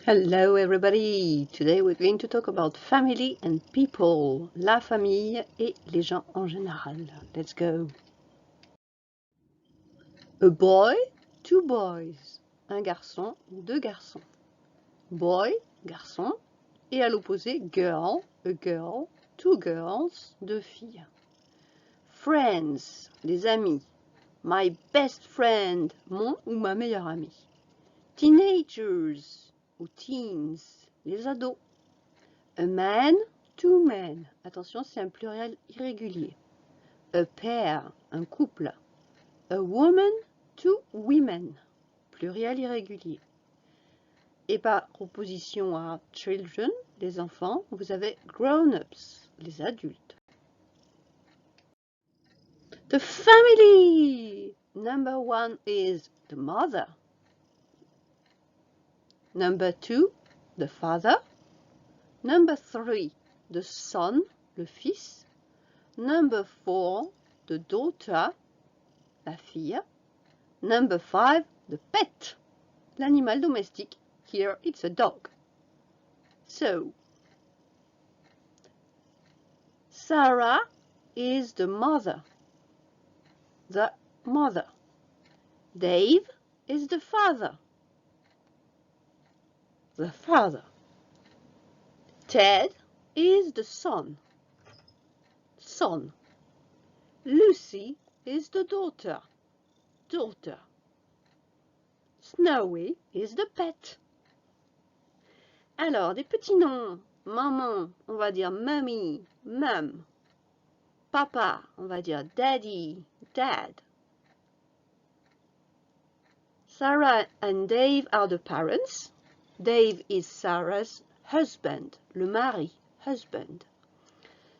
Hello everybody! Today we're going to talk about family and people, la famille et les gens en général. Let's go! A boy, two boys. Un garçon, deux garçons. Boy, garçon. Et à l'opposé, girl, a girl, two girls, deux filles. Friends, les amis. My best friend, mon ou ma meilleure amie. Teenagers, ou teens, les ados. A man, two men. Attention, c'est un pluriel irrégulier. A pair, un couple. A woman, two women. Pluriel irrégulier. Et par opposition à children, les enfants, vous avez grown-ups, les adultes. The family. Number one is the mother. Number two, the father. Number three, the son, le fils. Number four, the daughter, la fille. Number five, the pet, l'animal domestique. Here it's a dog. So, Sarah is the mother. The mother. Dave is the father. The father. Ted is the son. Son. Lucy is the daughter. Daughter. Snowy is the pet. Alors, des petits noms. Maman, on va dire mommy, mum. Papa, on va dire daddy, dad. Sarah and Dave are the parents. Dave is Sarah's husband, le mari, husband.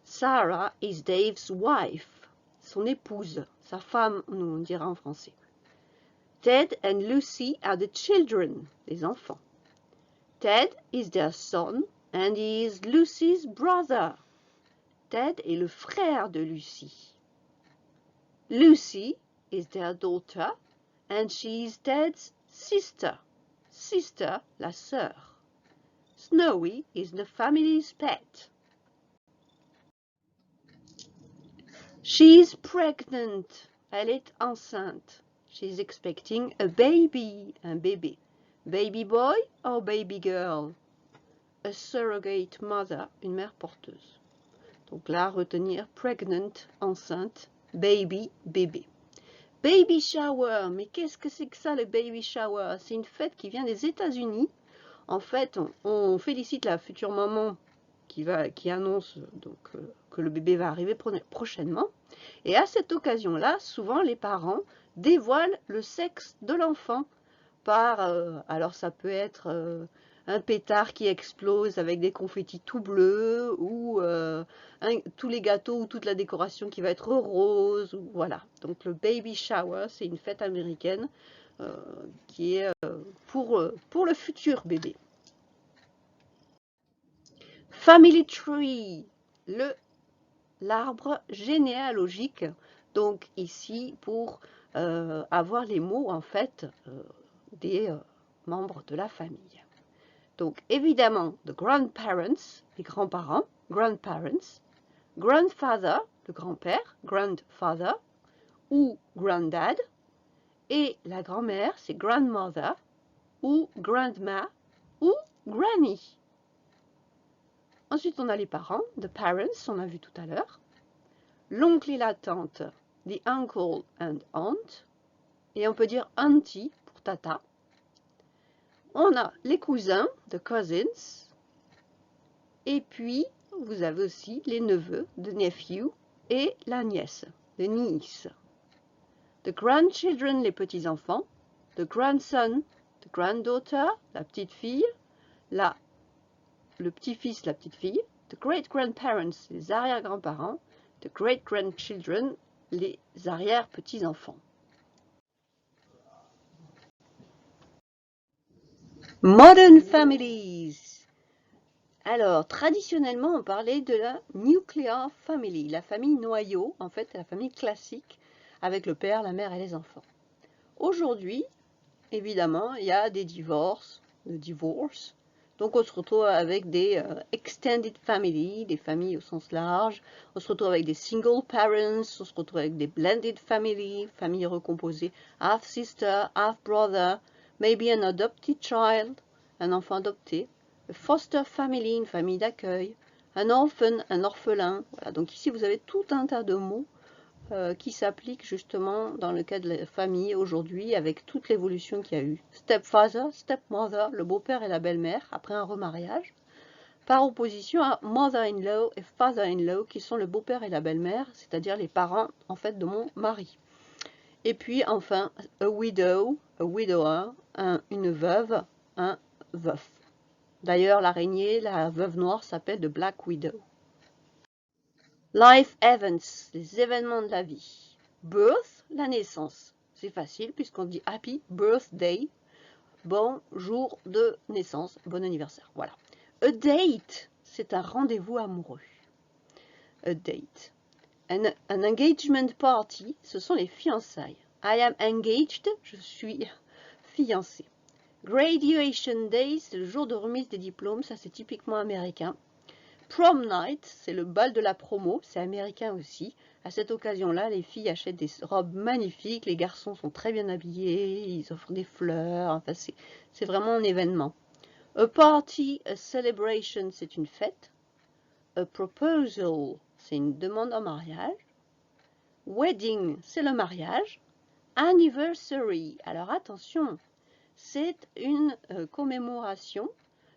Sarah is Dave's wife, son épouse, sa femme, nous on dira en français. Ted and Lucy are the children, les enfants. Ted is their son and he is Lucy's brother. Ted est le frère de Lucy. Lucy is their daughter and she is Ted's sister. Sister, la sœur. Snowy is the family's pet. She is pregnant. Elle est enceinte. She is expecting a baby, un bébé. Baby boy or baby girl? A surrogate mother, une mère porteuse. Donc là, retenir pregnant, enceinte, baby, bébé. Baby shower, mais qu'est-ce que c'est que ça le baby shower? C'est une fête qui vient des États-Unis. En fait, on félicite la future maman qui annonce donc, que le bébé va arriver prochainement. Et à cette occasion-là, souvent les parents dévoilent le sexe de l'enfant par, alors ça peut être un pétard qui explose avec des confettis tout bleus ou tous les gâteaux ou toute la décoration qui va être rose, ou voilà. Donc le baby shower, c'est une fête américaine qui est pour le futur bébé. Family tree, l'arbre généalogique, donc ici pour avoir les mots en fait des membres de la famille. Donc évidemment, the grandparents, les grands-parents, grandparents, grandfather, le grand-père, grandfather, ou granddad, et la grand-mère, c'est grandmother, ou grandma, ou granny. Ensuite, on a les parents, the parents, on a vu tout à l'heure. L'oncle et la tante, the uncle and aunt. Et on peut dire auntie pour tata. On a les cousins, the cousins. Et puis, vous avez aussi les neveux, the nephew, et la nièce, the niece. The grandchildren, les petits-enfants. The grandson, the granddaughter, la petite-fille. Le petit-fils, la petite-fille. The great-grandparents, les arrière-grands-parents. The great-grandchildren, les arrière-petits-enfants. Modern families. Alors, traditionnellement, on parlait de la nuclear family, la famille noyau, en fait, la famille classique, avec le père, la mère et les enfants. Aujourd'hui, évidemment, il y a des divorces, le divorce, Donc on se retrouve avec des extended family, des familles au sens large. On se retrouve avec des single parents, on se retrouve avec des blended family, familles recomposées, half sister, half brother, maybe an adopted child, un enfant adopté, a foster family, une famille d'accueil, un orphan, un orphelin. Voilà, donc ici vous avez tout un tas de mots qui s'appliquent justement dans le cas de la famille aujourd'hui avec toute l'évolution qu'il y a eu. Stepfather, stepmother, le beau-père et la belle-mère après un remariage, par opposition à mother-in-law et father-in-law qui sont le beau-père et la belle-mère, c'est-à-dire les parents en fait de mon mari. Et puis enfin, a widow, a widower, une veuve, un veuf. D'ailleurs, l'araignée, la veuve noire s'appelle the Black Widow. Life events, les événements de la vie. Birth, la naissance. C'est facile puisqu'on dit happy birthday, bon jour de naissance, bon anniversaire. Voilà. A date, c'est un rendez-vous amoureux. A date. An engagement party, ce sont les fiançailles. I am engaged, je suis fiancée. Graduation day, c'est le jour de remise des diplômes, ça c'est typiquement américain. Prom night, c'est le bal de la promo, c'est américain aussi. À cette occasion-là, les filles achètent des robes magnifiques, les garçons sont très bien habillés, ils offrent des fleurs, enfin c'est vraiment un événement. A party, a celebration, c'est une fête. A proposal, c'est une demande en mariage. Wedding, c'est le mariage. Anniversary, alors attention, c'est une commémoration.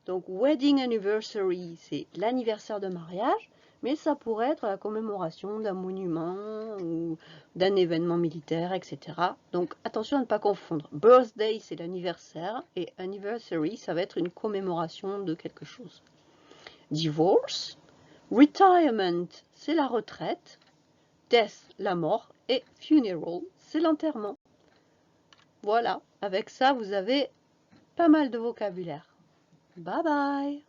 Donc, wedding anniversary, c'est l'anniversaire de mariage, mais ça pourrait être la commémoration d'un monument ou d'un événement militaire, etc. Donc, attention à ne pas confondre. Birthday, c'est l'anniversaire, et anniversary, ça va être une commémoration de quelque chose. Divorce, retirement, c'est la retraite, death, la mort, et funeral, c'est l'enterrement. Voilà, avec ça, vous avez pas mal de vocabulaire. Bye bye!